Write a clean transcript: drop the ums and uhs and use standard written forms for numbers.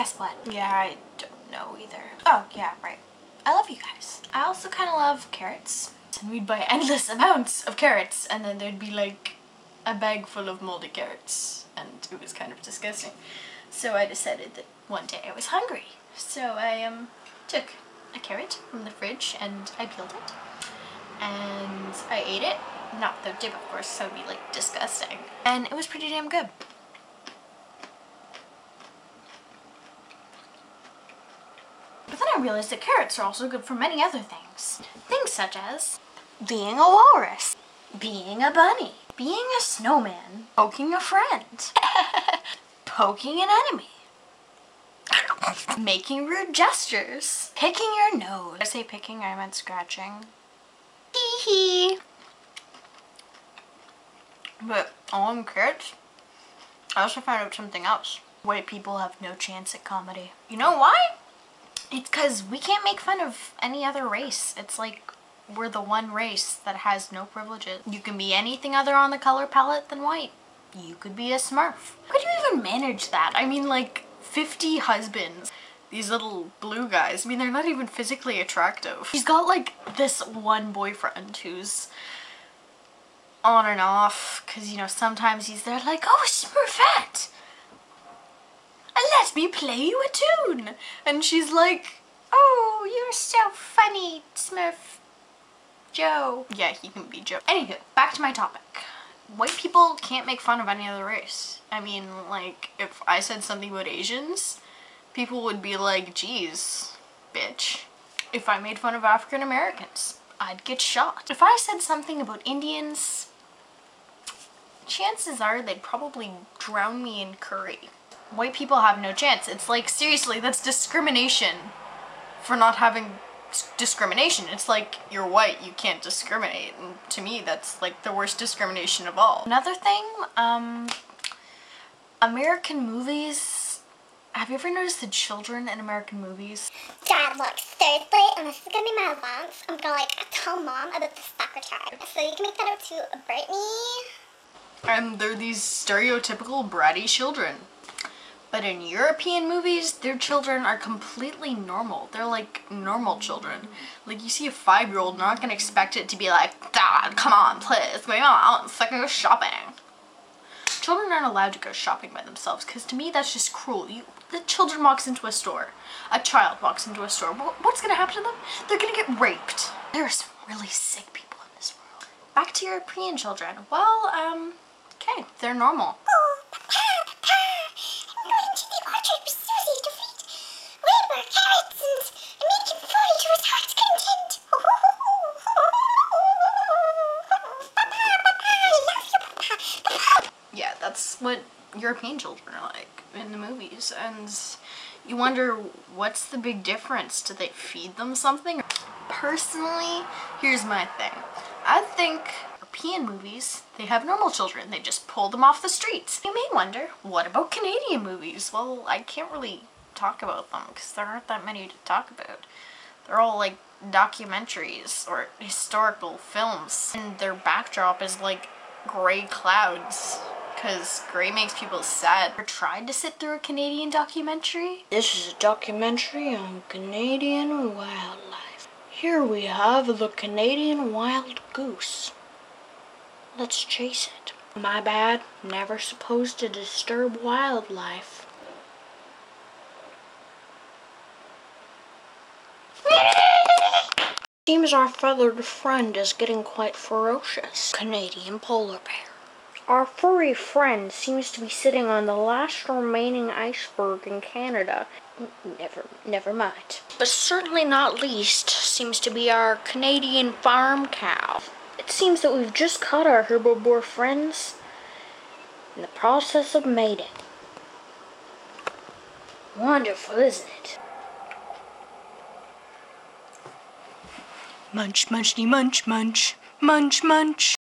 Guess what? Yeah, I don't know either. Oh, yeah, right. I love you guys. I also kind of love carrots. And we'd buy endless amounts of carrots, and then there'd be like a bag full of moldy carrots, and it was kind of disgusting. So I decided that one day I was hungry. So I took a carrot from the fridge and I peeled it. And I ate it. Not with the dip, of course, so it'd be like disgusting. And it was pretty damn good. But then I realized that carrots are also good for many other things. Things such as being a walrus, being a bunny, being a snowman, poking a friend, poking an enemy, making rude gestures, picking your nose. Did I say picking? I meant scratching. Hee hee. But along with carrots, I also found out something else. White people have no chance at comedy. You know why? It's because we can't make fun of any other race. It's like we're the one race that has no privileges. You can be anything other on the color palette than white. You could be a Smurf. How could you even manage that? I mean, like 50 husbands. These little blue guys. I mean, they're not even physically attractive. She's got like this one boyfriend who's on and off, because, you know, sometimes he's there like, oh, Smurfette, let me play you a tune. And she's like, oh, you're so funny, Smurf Joe. Yeah, he can be Joe. Anywho, back to my topic. White people can't make fun of any other race. I mean, like, if I said something about Asians, people would be like, geez, bitch. If I made fun of African Americans, I'd get shot. If I said something about Indians, chances are they'd probably drown me in curry. White people have no chance. It's like, seriously, that's discrimination for not having discrimination. It's like, you're white, you can't discriminate. And to me, that's like the worst discrimination of all. Another thing, American movies. Have you ever noticed the children in American movies? Dad, look, seriously, and this is gonna be my advance, I'm gonna like tell Mom about the secretary. So you can make that up to Brittany. And they're these stereotypical bratty children. But in European movies, their children are completely normal. They're like normal children. Like, you see a 5-year-old, they're not gonna expect it to be like, Dad, come on, please, we out and fucking go shopping. Children aren't allowed to go shopping by themselves, because to me that's just cruel. The children walks into a store. A child walks into a store. What's gonna happen to them? They're gonna get raped. There are some really sick people in this world. Back to European children. Well, okay, they're normal. Oh, Papa, I'm going to the orchard with Susie to feed Wilbur carrots and make him fall to his heart's content. Papa, I love you, Papa. Yeah, that's what European children are like in the movies, and you wonder, what's the big difference? Do they feed them something? Personally, here's my thing. I think European movies, they have normal children. They just pull them off the streets. You may wonder, what about Canadian movies? Well, I can't really talk about them because there aren't that many to talk about. They're all like documentaries or historical films, and their backdrop is like gray clouds, because gray makes people sad. Ever tried to sit through a Canadian documentary? This is a documentary on Canadian wildlife. Here we have the Canadian wild goose. Let's chase it. My bad, never supposed to disturb wildlife. Seems our feathered friend is getting quite ferocious. Canadian polar bear. Our furry friend seems to be sitting on the last remaining iceberg in Canada. Never mind. But certainly not least seems to be our Canadian farm cow. It seems that we've just caught our herbivore friends in the process of mating. Wonderful, isn't it? Munch, munchity, munch, munch, munch, munch.